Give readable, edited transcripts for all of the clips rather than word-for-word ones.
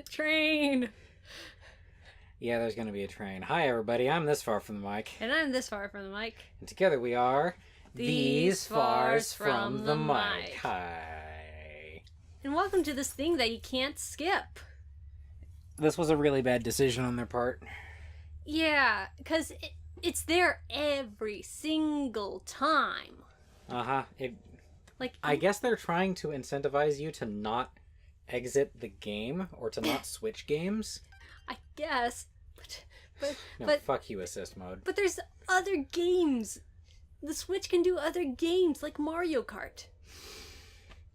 Train! Yeah, there's gonna be a train. Hi, everybody. I'm this far from the mic. And I'm this far from the mic. And together we are... These fars from the mic. Hi. And welcome to this thing that you can't skip. This was a really bad decision on their part. Yeah, because it's there every single time. Uh-huh. Like, I guess they're trying to incentivize you to not exit the game, or to not switch games. I guess, but fuck you, assist mode. But there's other games. The Switch can do other games, like Mario Kart.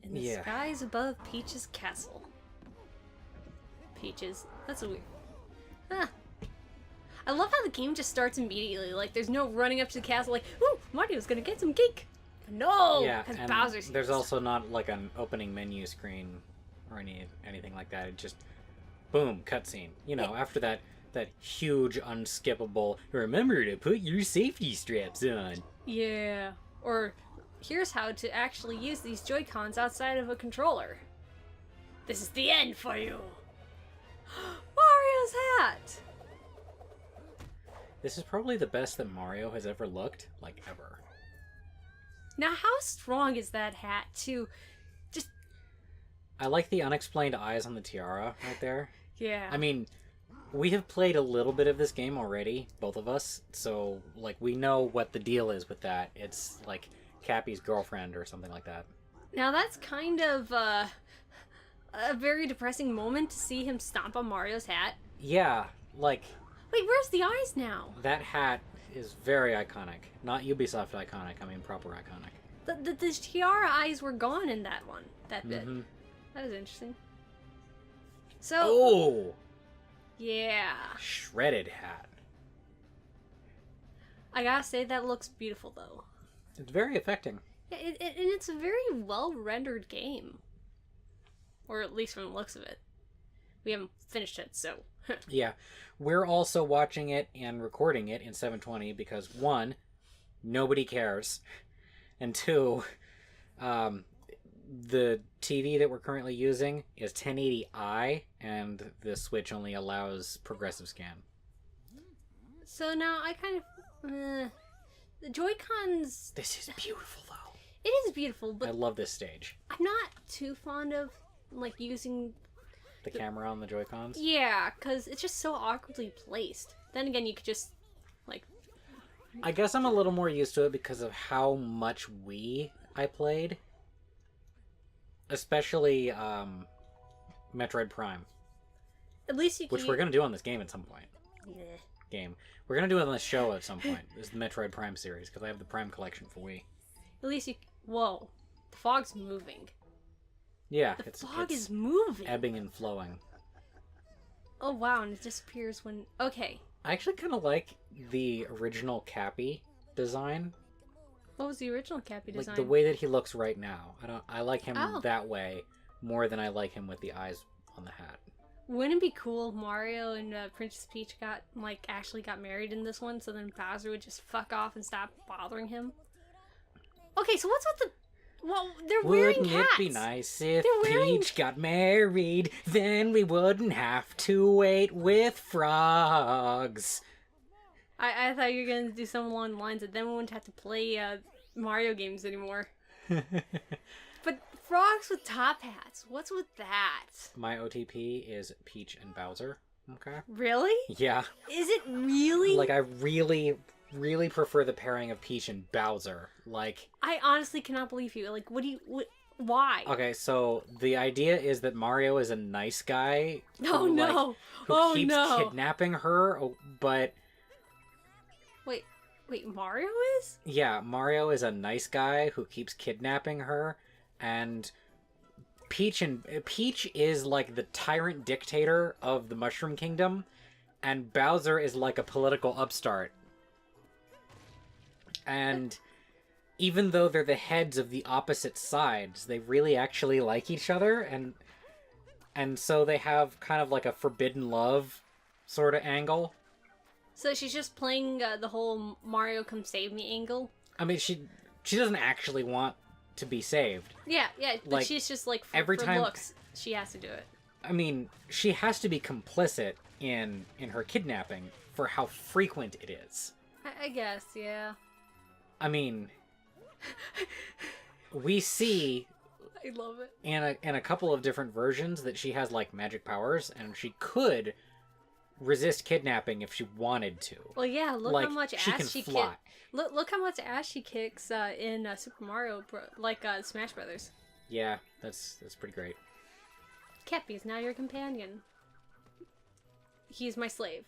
In the skies above Peach's castle. Peaches. That's a weird... Ah. I love how the game just starts immediately. Like, there's no running up to the castle like, ooh, Mario's gonna get some cake. No! Yeah, Because and Bowser's there's also not, like, an opening menu screen or anything like that. It just, boom, cutscene. You know, after that huge, unskippable, remember to put your safety straps on. Yeah. Or, here's how to actually use these Joy-Cons outside of a controller. This is the end for you. Mario's hat! This is probably the best that Mario has ever looked, like, ever. Now, how strong is that hat, too? Just... I like the unexplained eyes on the tiara right there. Yeah. I mean, we have played a little bit of this game already, both of us, so, like, we know what the deal is with that. It's, like, Cappy's girlfriend or something like that. Now, that's kind of, a very depressing moment to see him stomp on Mario's hat. Yeah, like... Wait, where's the eyes now? That hat is very iconic. Not Ubisoft iconic, I mean proper iconic. The tiara eyes were gone in that one, that bit. Mm-hmm. That was interesting. So... Oh! Yeah. Shredded hat. I gotta say, that looks beautiful, though. It's very affecting. Yeah, and it's a very well-rendered game. Or at least from the looks of it. We haven't finished it, so... Yeah. We're also watching it and recording it in 720 because, one, nobody cares. And two, the TV that we're currently using is 1080i, and the Switch only allows progressive scan. So now I kind of... the Joy-Cons... This is beautiful, though. It is beautiful, but... I love this stage. I'm not too fond of, like, using... The camera on the Joy-Cons? Yeah, because it's just so awkwardly placed. Then again, you could just, like... I guess I'm a little more used to it because of how much Wii I played. Especially, Metroid Prime. At least you can... Which we're going to do on this game at some point. Yeah. We're going to do it on the show at some point. This is the Metroid Prime series, because I have the Prime collection for Wii. At least you... Whoa. The fog's moving. Yeah, the fog is moving. Ebbing and flowing. Oh, wow, and it disappears when... Okay. I actually kind of like the original Cappy design. What was the original Cappy design? Like, the way that he looks right now. I like him Oh. that way more than I like him with the eyes on the hat. Wouldn't it be cool if Mario and Princess Peach actually got married in this one, so then Bowser would just fuck off and stop bothering him? Okay, so what's with the... Well, they're wearing hats. Wouldn't it be nice if Peach got married? Then we wouldn't have to wait with frogs. I thought you were going to do something along the lines of then we wouldn't have to play Mario games anymore. But frogs with top hats, what's with that? My OTP is Peach and Bowser. Okay. Really? Yeah. Is it really? Like, I really prefer the pairing of Peach and Bowser. Like, I honestly cannot believe you. Like, why? Okay, so the idea is that Mario is a nice guy. Oh, no. Who keeps kidnapping her, but... Wait, Mario is? Yeah, Mario is a nice guy who keeps kidnapping her, and Peach is like the tyrant dictator of the Mushroom Kingdom, and Bowser is like a political upstart. And even though they're the heads of the opposite sides, they really actually like each other, and so they have kind of like a forbidden love sort of angle. So she's just playing the whole Mario come save me angle? I mean, she doesn't actually want to be saved. Yeah, but like, she's just like, every for time looks, she has to do it. I mean, she has to be complicit in her kidnapping for how frequent it is. I guess, yeah. I mean, we see I love it. in a couple of different versions that she has like magic powers, and she could resist kidnapping if she wanted to. Well, yeah. Look like, how much she ass can she fly. kicks. Look how much ass she kicks in Super Mario, Smash Brothers. Yeah, that's pretty great. Cappy is now your companion. He's my slave.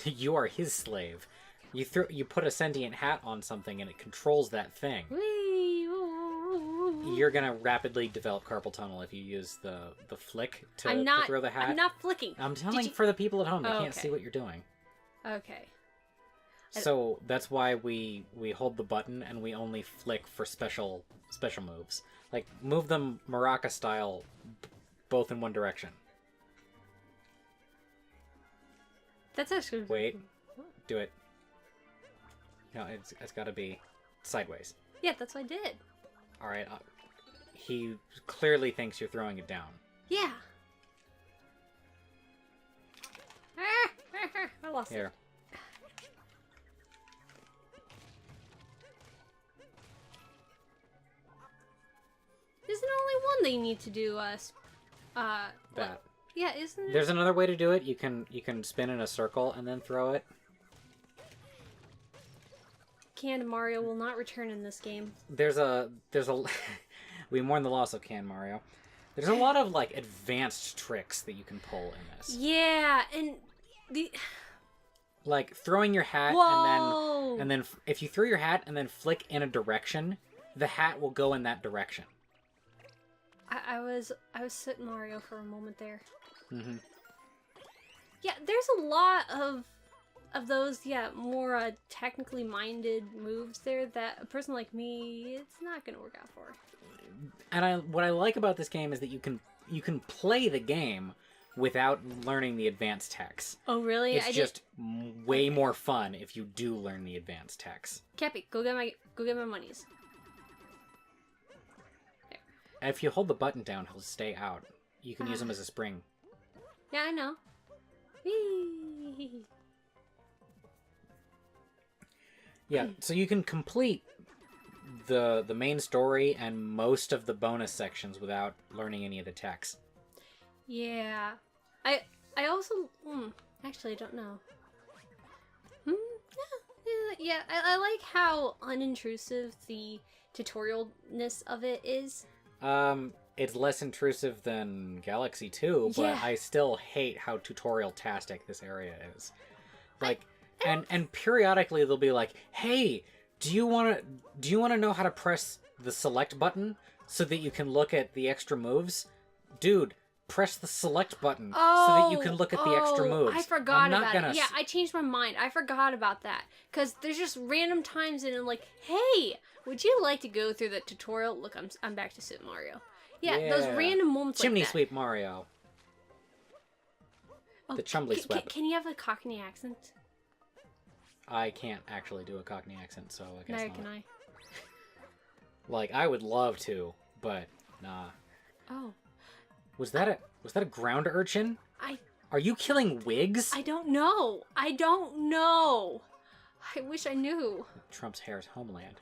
You are his slave. You put a sentient hat on something and it controls that thing. Whee! Ooh. You're gonna rapidly develop carpal tunnel if you use the flick to throw the hat. I'm not flicking. I'm telling for the people at home, they Oh, can't see what you're doing. Okay. So that's why we hold the button and we only flick for special moves. Like move them maraca style, both in one direction. That's actually... Wait, do it. No, it's got to be sideways. Yeah, that's what I did. All right. He clearly thinks you're throwing it down. Yeah. I lost Here. it. Isn't there only one they need to do? That. Yeah, isn't it? There's another way to do it. You can spin in a circle and then throw it. Canned Mario will not return in this game. There's a we mourn the loss of Can Mario. There's a lot of like advanced tricks that you can pull in this. Yeah, and the Like throwing your hat Whoa! and then if you throw your hat and then flick in a direction, the hat will go in that direction. I was sitting Mario for a moment there. Mm-hmm. Yeah, there's a lot of those, more technically minded moves there that a person like me, it's not gonna work out for. And what I like about this game is that you can play the game without learning the advanced techs. Oh, really? It's just way more fun if you do learn the advanced techs. Cappy, go get my monies. And if you hold the button down, he'll stay out. You can use him as a spring. Yeah, I know. Whee! Yeah, so you can complete the main story and most of the bonus sections without learning any of the techs. Yeah. I also... actually, I don't know. Yeah, I like how unintrusive the tutorialness of it is. It's less intrusive than Galaxy 2, but Yeah. I still hate how tutorial-tastic this area is. Like, and periodically they'll be like, "Hey, do you want to know how to press the select button so that you can look at the extra moves?" Dude, press the select button so that you can look at the extra moves. I forgot about it. Yeah, I changed my mind. I forgot about that. Because there's just random times and I'm like, "Hey, would you like to go through the tutorial?" Look, I'm back to Super Mario. Yeah, those random moments Chimney like that. sweep Mario. Oh, The Chumbly sweep. Can you have a Cockney accent? I can't actually do a Cockney accent, so I guess Neither not. can I. Like, I would love to, but nah. Oh. Was that a ground urchin? I Are you killing wigs? don't know. I don't know. I wish I knew. Trump's hair's homeland.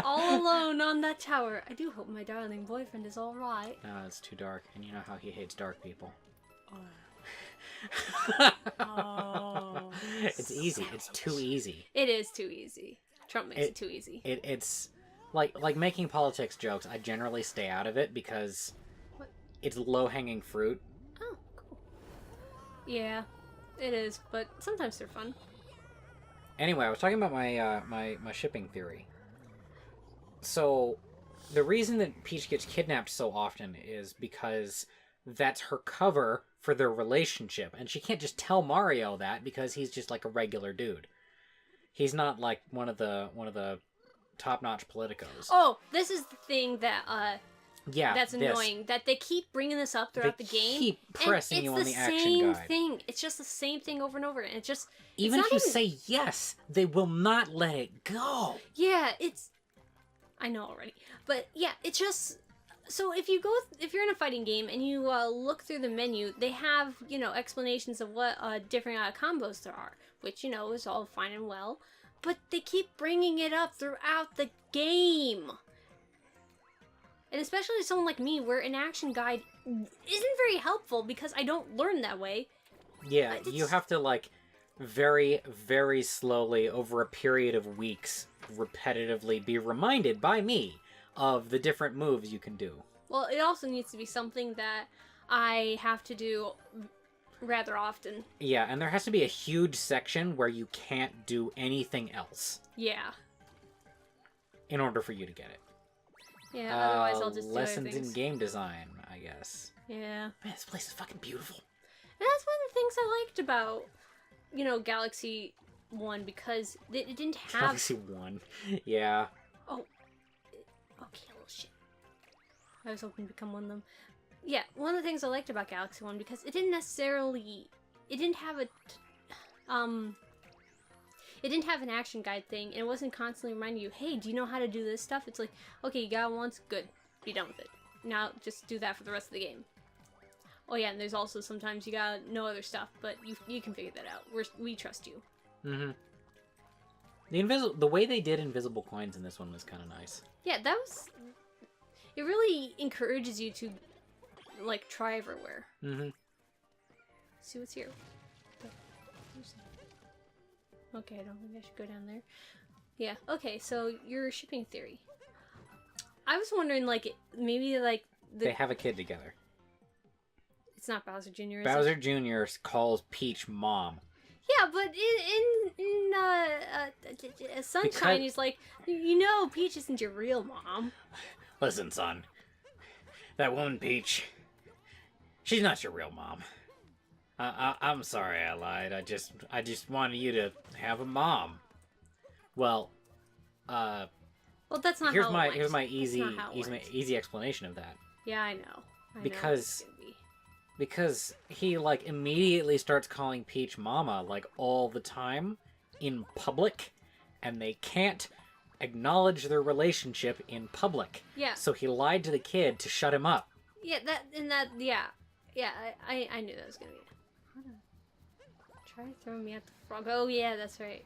All alone on that tower. I do hope my darling boyfriend is all right. No, it's too dark, and you know how he hates dark people. Oh. It's easy. It's too easy. It is too easy. Trump makes it too easy. It's like making politics jokes. I generally stay out of it because it's low-hanging fruit. Oh, cool. Yeah, it is, but sometimes they're fun. Anyway, I was talking about my my shipping theory. So, the reason that Peach gets kidnapped so often is because that's her cover for their relationship, and she can't just tell Mario that because he's just like a regular dude. He's not like one of the top-notch politicos. Oh, this is the thing that Yeah, that's annoying. That they keep bringing this up throughout the game. Keep pressing and you on the action It's the same guide. thing. It's just the same thing over and over, and it just Even it's if not you say yes, they will not let it go. Yeah, it's. I know already, but yeah, it's just So if you're in a fighting game and you look through the menu, they have, explanations of what different combos there are, which, is all fine and well. But they keep bringing it up throughout the game. And especially someone like me, where an action guide isn't very helpful because I don't learn that way. Yeah, you have to, like, very, very slowly, over a period of weeks, repetitively be reminded by me of the different moves you can do. Well, it also needs to be something that I have to do rather often. Yeah, and there has to be a huge section where you can't do anything else. Yeah. In order for you to get it. Yeah, otherwise I'll just do lessons in game design, I guess. Yeah. Man, this place is fucking beautiful. And that's one of the things I liked about, Galaxy 1, because it didn't have... Galaxy 1. Yeah. Oh. Okay, little shit. I was hoping to become one of them. Yeah, one of the things I liked about Galaxy 1, because it didn't necessarily... It didn't have a... It didn't have an action guide thing, and it wasn't constantly reminding you, hey, do you know how to do this stuff? It's like, okay, you got it once, good. Be done with it. Now, just do that for the rest of the game. Oh yeah, and there's also sometimes you gotta know other stuff, but you can figure that out. We trust you. Mm-hmm. The way they did invisible coins in this one was kind of nice. Yeah, that was... It really encourages you to, like, try everywhere. Mm-hmm. See what's here. Okay, I don't think I should go down there. Yeah, okay, so your shipping theory. I was wondering, like, maybe, like... They have a kid together. It's not Bowser Jr., is Bowser it? Jr. calls Peach mom. Yeah, but in Sunshine, he's like, Peach isn't your real mom. Listen, son. That woman, Peach, she's not your real mom. I'm sorry I lied. I just wanted you to have a mom. Well, that's not here's how my it went. here's my That's easy explanation of that. Yeah, I know. Because he, like, immediately starts calling Peach mama, like, all the time in public, and they can't acknowledge their relationship in public. Yeah. So he lied to the kid to shut him up. Yeah, I knew that was gonna be. Hold on. Try throwing me at the frog. Oh yeah, that's right.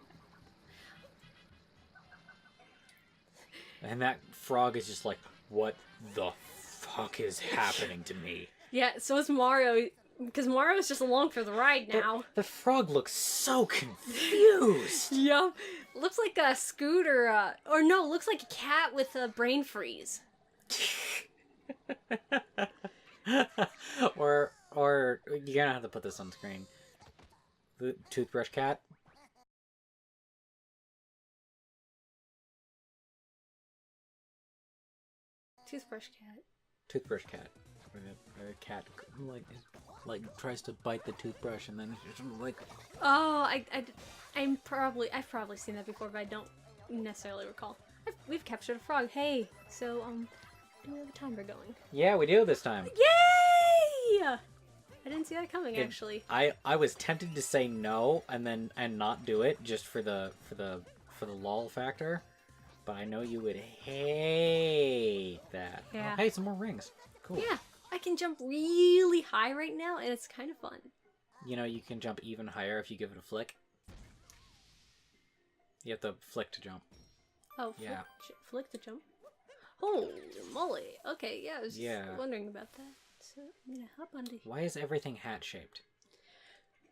And that frog is just like, what the fuck is happening to me? Yeah, so is Mario, because Mario's just along for the ride now. The frog looks so confused. Yup. Looks like a scooter, or no, looks like a cat with a brain freeze. or you're gonna have to put this on screen. The toothbrush cat. Toothbrush cat. Toothbrush cat. Or a cat like tries to bite the toothbrush and then like. Oh, I've probably seen that before, but I don't necessarily recall. We've captured a frog. Hey, so do we have a timer going? Yeah, we do this time. Yay! I didn't see that coming, actually. I was tempted to say no and not do it just for the lull factor, but I know you would hate that. Yeah. Oh, hey, some more rings. Cool. Yeah, I can jump really high right now, and it's kind of fun. You know, you can jump even higher if you give it a flick. You have to flick to jump. Oh, yeah. Flick to jump. Holy moly. Okay, yeah, I was just Yeah. wondering about that. So, I'm gonna hop onto... Why is everything hat-shaped?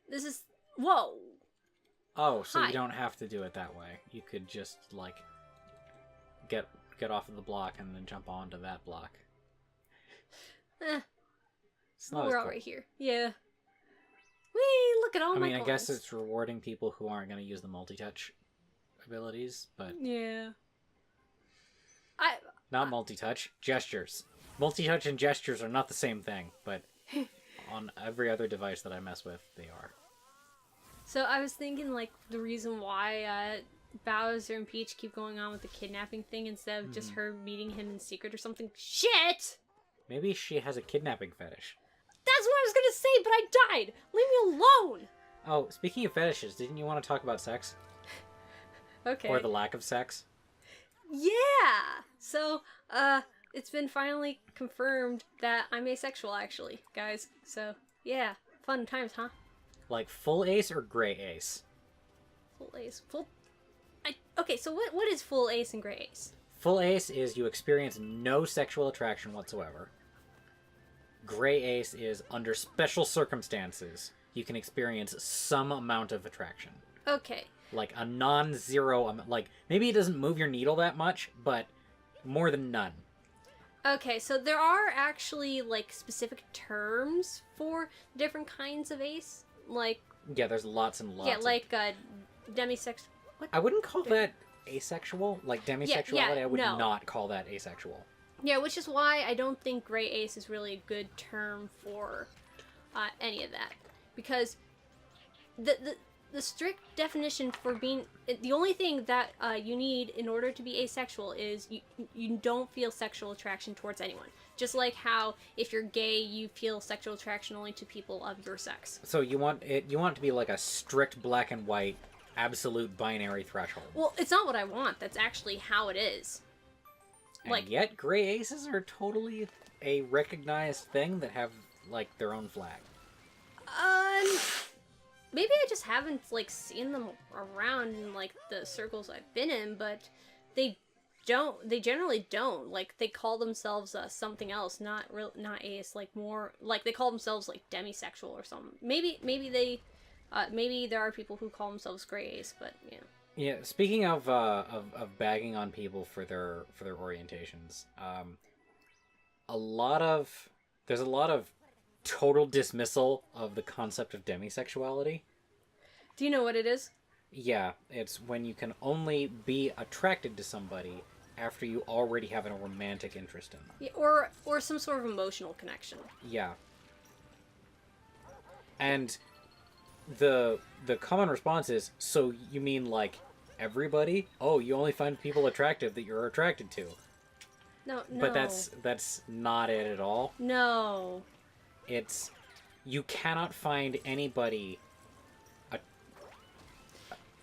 This is... Whoa! Oh, so Hi. you don't have to do it that way. You could just, like, get off of the block and then jump onto that block. It's not We're as all cool. right here. Yeah. Whee! Look at all my I guess coins. it's rewarding people who aren't going to use the multi-touch abilities, but... Yeah. Not multi-touch, gestures. Multi-touch and gestures are not the same thing, but on every other device that I mess with, they are. So I was thinking, like, the reason why Bowser and Peach keep going on with the kidnapping thing instead of just her meeting him in secret or something. Shit! Maybe she has a kidnapping fetish. That's what I was gonna say, but I died! Leave me alone! Oh, speaking of fetishes, didn't you want to talk about sex? Okay. Or the lack of sex? Yeah! So, it's been finally confirmed that I'm asexual, actually, guys. So, yeah. Fun times, huh? Like full ace or gray ace? Full ace. Okay, so what is full ace and gray ace? Full ace is you experience no sexual attraction whatsoever. Gray ace is under special circumstances, you can experience some amount of attraction. Okay. Like a non-zero, like maybe it doesn't move your needle that much, but more than none. Okay, so there are actually, like, specific terms for different kinds of ace. Like... Yeah, there's lots and lots. Yeah, like, demisex... What? I wouldn't call that asexual. Like, demisexuality, I would no. not call that asexual. Yeah, which is why I don't think gray ace is really a good term for any of that. Because the strict definition for being... The only thing that you need in order to be asexual is you don't feel sexual attraction towards anyone. Just like how if you're gay, you feel sexual attraction only to people of your sex. So you want it to be like a strict black and white, absolute binary threshold. Well, it's not what I want. That's actually how it is. And yet, gray aces are totally a recognized thing that have, like, their own flag. Maybe I just haven't, like, seen them around in, like, the circles I've been in, but they generally don't. Like, they call themselves something else, not ace, like, more, like, they call themselves, like, demisexual or something. Maybe there are people who call themselves gray ace, but, yeah. Yeah, speaking of bagging on people for their orientations, there's a lot of total dismissal of the concept of demisexuality. Do you know what it is? Yeah, it's when you can only be attracted to somebody after you already have a romantic interest in them. Yeah, or some sort of emotional connection. Yeah. And the common response is, so you mean like everybody? Oh, you only find people attractive that you're attracted to. No. But that's not it at all. No. It's, you cannot find anybody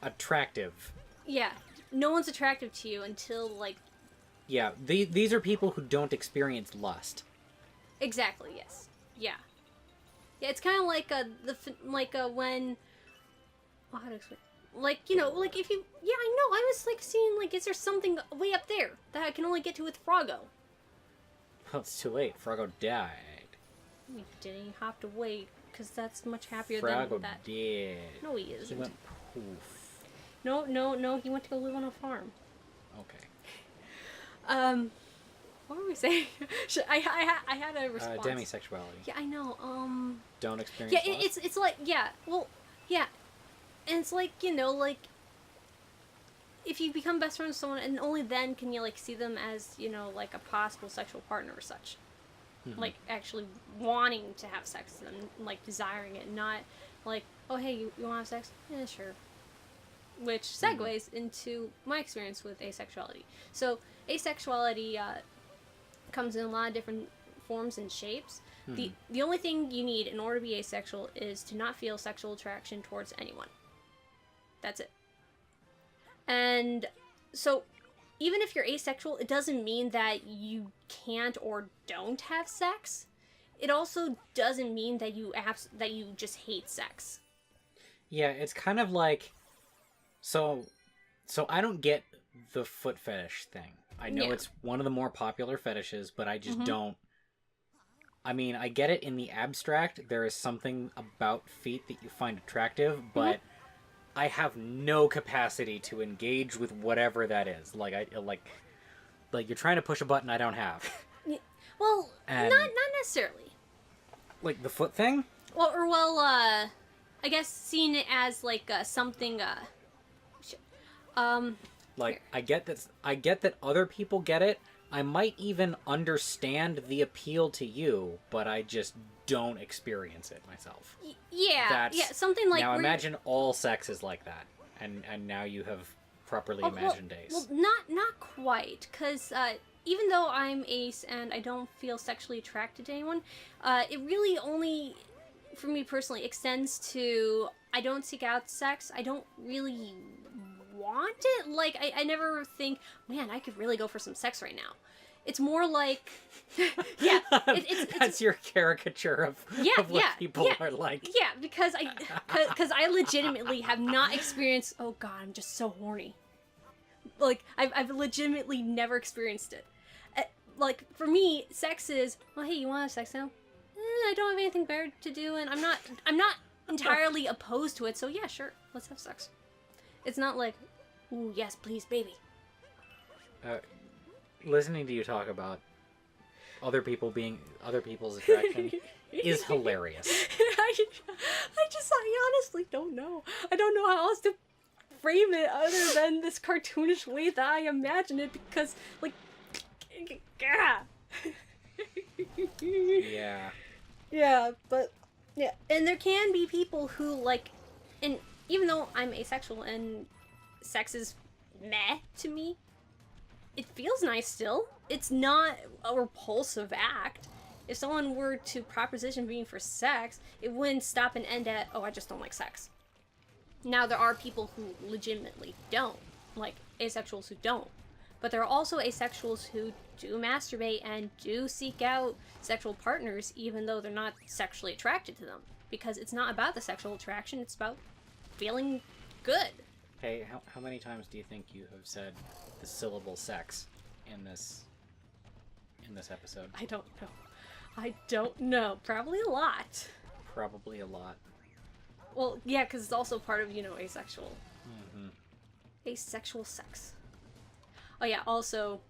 attractive. Yeah, no one's attractive to you until, like... Yeah, these are people who don't experience lust. Exactly, yes. Yeah. Yeah, it's kind of like when... Well, how to explain? Like, you know, like if you... Yeah, I know, I was, like, seeing, like, is there something way up there that I can only get to with Froggo? Well, it's too late. Froggo died. He didn't. You have to wait, because that's much happier Froggo than that. did. No, he isn't. He went poof. No, he went to go live on a farm. Okay. What were we saying? I had a response. Demisexuality. Yeah, I know. Don't experience lust? It's like, yeah, well, yeah. And it's like, you know, like, if you become best friends with someone, and only then can you, like, see them as, you know, like, a possible sexual partner or such. Mm-hmm. Like, actually wanting to have sex with them, like, desiring it, not, like, oh, hey, you want to have sex? Yeah, sure. Which segues into my experience with asexuality. So, asexuality comes in a lot of different forms and shapes. Mm-hmm. The only thing you need in order to be asexual is to not feel sexual attraction towards anyone. That's it. And so, even if you're asexual, it doesn't mean that you can't or don't have sex. It also doesn't mean that you just hate sex. Yeah, it's kind of like... So I don't get the foot fetish thing. I know it's one of the more popular fetishes, but I just don't... I mean, I get it in the abstract. There is something about feet that you find attractive, but I have no capacity to engage with whatever that is. Like you're trying to push a button I don't have. Well, and, not necessarily. Like the foot thing? Well, I guess seeing it as like something. Like I get that other people get it. I might even understand the appeal to you, but I just don't experience it myself. Yeah, something like... Now imagine all sex is like that, and now you have properly imagined ace. Well, not quite, because even though I'm ace and I don't feel sexually attracted to anyone, it really only, for me personally, extends to I don't seek out sex. I don't really want it. Like, I never think, man, I could really go for some sex right now. It's more like, yeah, That's your caricature of what people are like. Yeah, because I legitimately have not experienced. Oh God, I'm just so horny. Like I've legitimately never experienced it. Like for me, sex is well, hey, you want to have sex now? I don't have anything better to do, and I'm not entirely opposed to it. So yeah, sure, let's have sex. It's not like, ooh, yes, please, baby. Listening to you talk about other people's attraction is hilarious. I honestly don't know. I don't know how else to frame it other than this cartoonish way that I imagine it, because, like, Yeah. Yeah, but, yeah. And there can be people who, like, and even though I'm asexual and sex is meh to me, it feels nice still. It's not a repulsive act. If someone were to proposition me for sex, it wouldn't stop and end at, oh, I just don't like sex. Now, there are people who legitimately don't, like asexuals who don't. But there are also asexuals who do masturbate and do seek out sexual partners even though they're not sexually attracted to them. Because it's not about the sexual attraction, it's about feeling good. Hey, how many times do you think you have said the syllable sex in this episode? I don't know. Probably a lot. Probably a lot. Well, yeah, because it's also part of, asexual. Mm-hmm. Asexual sex. Oh yeah, also,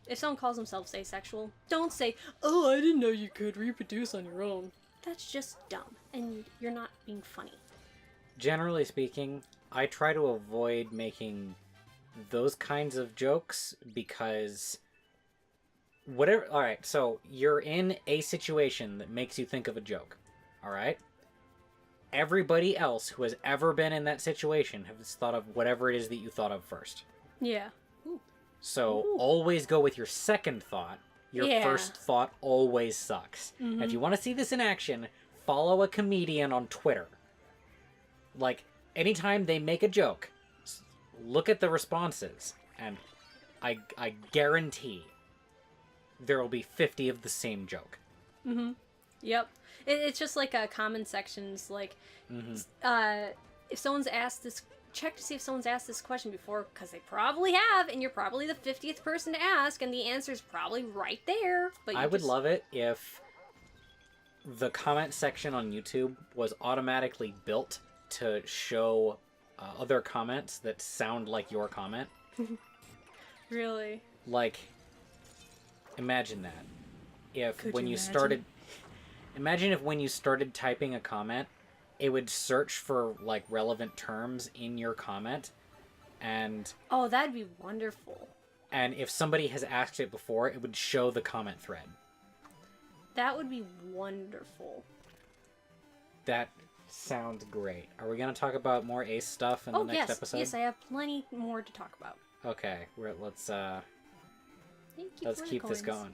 if someone calls themselves asexual, don't say, oh, I didn't know you could reproduce on your own. That's just dumb, and you're not being funny. Generally speaking, I try to avoid making those kinds of jokes because alright, so you're in a situation that makes you think of a joke, alright? Everybody else who has ever been in that situation has thought of whatever it is that you thought of first. Yeah. So always go with your second thought. Your first thought always sucks. Mm-hmm. If you want to see this in action, follow a comedian on Twitter. Like, anytime they make a joke, look at the responses, and I guarantee there will be 50 of the same joke. Mm-hmm. Yep. It's just like comment sections, like, if someone's asked this, check to see if someone's asked this question before, because they probably have, and you're probably the 50th person to ask, and the answer's probably right there. But I would love it if the comment section on YouTube was automatically built to show other comments that sound like your comment. Really? Like, imagine that. If Could when you you imagine? started... Imagine if when you started typing a comment, it would search for, like, relevant terms in your comment, and... Oh, that'd be wonderful. And if somebody has asked it before, it would show the comment thread. That would be wonderful. That sounds great. Are we going to talk about more Ace stuff in the next episode? Yes, I have plenty more to talk about. Okay, let's Keep keep this going.